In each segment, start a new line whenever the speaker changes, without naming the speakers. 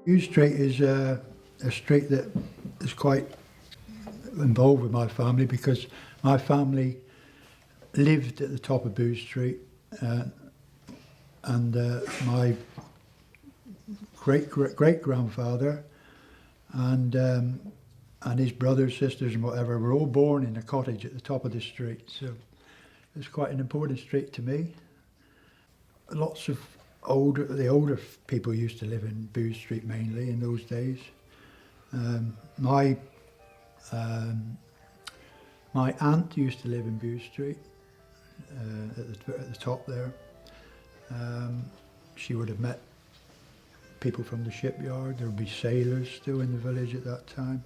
Bude Street is a street that is quite involved with my family because my family lived at the top of Bude Street, and my great grandfather and his brothers, sisters, and whatever were all born in a cottage at the top of the street. So it's quite an important street to me. Lots of the older people used to live in Bude Street mainly in those days. My aunt used to live in Bude Street at the top there. She would have met people from the shipyard. There would be sailors still in the village at that time.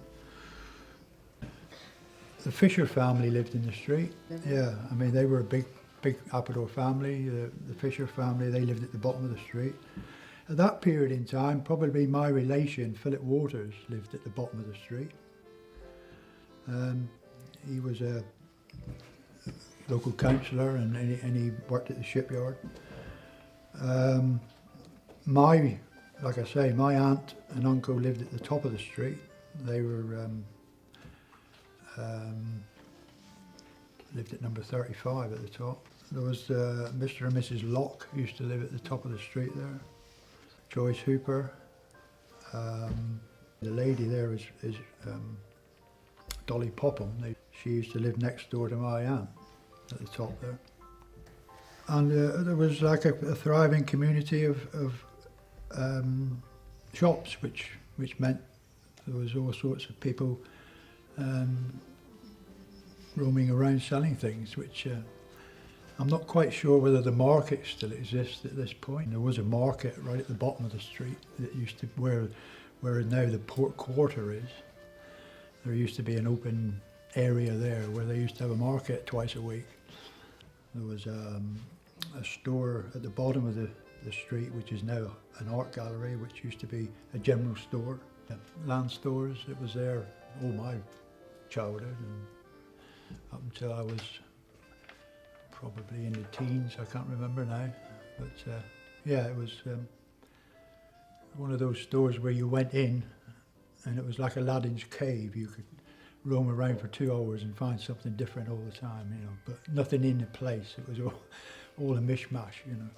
The Fisher family lived in the street. Yeah, I mean they were a big Appledore family. The Fisher family, they lived at the bottom of the street. At that period in time, probably my relation, Philip Waters, lived at the bottom of the street. He was a local councillor and he worked at the shipyard. Like I say, my aunt and uncle lived at the top of the street. They were lived at number 35 at the top. There was Mr. and Mrs. Locke used to live at the top of the street there. Joyce Hooper. The lady there is Dolly Popham. She used to live next door to my aunt at the top there. And there was like a thriving community of shops, which meant there was all sorts of people roaming around selling things, which I'm not quite sure whether the market still exists at this point. There was a market right at the bottom of the street that used to where now the port quarter is. There used to be an open area there where they used to have a market twice a week. There was a store at the bottom of the street, which is now an art gallery, which used to be a general store. Land stores, it was there all my childhood and up until I was probably in the teens, I can't remember now. But yeah, it was one of those stores where you went in and it was like Aladdin's cave. You could roam around for 2 hours and find something different all the time, you know, but nothing in the place. It was all a mishmash, you know.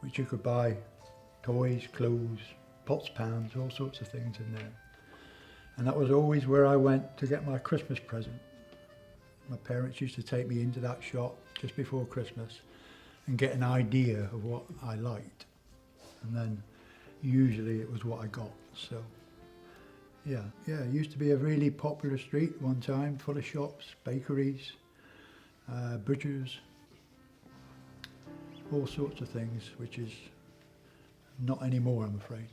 Which you could buy toys, clothes, pots, pans, all sorts of things in there. And that was always where I went to get my Christmas present. My parents used to take me into that shop just before Christmas and get an idea of what I liked. And then usually it was what I got. So yeah, it used to be a really popular street one time, full of shops, bakeries, butchers, all sorts of things, which is not anymore, I'm afraid.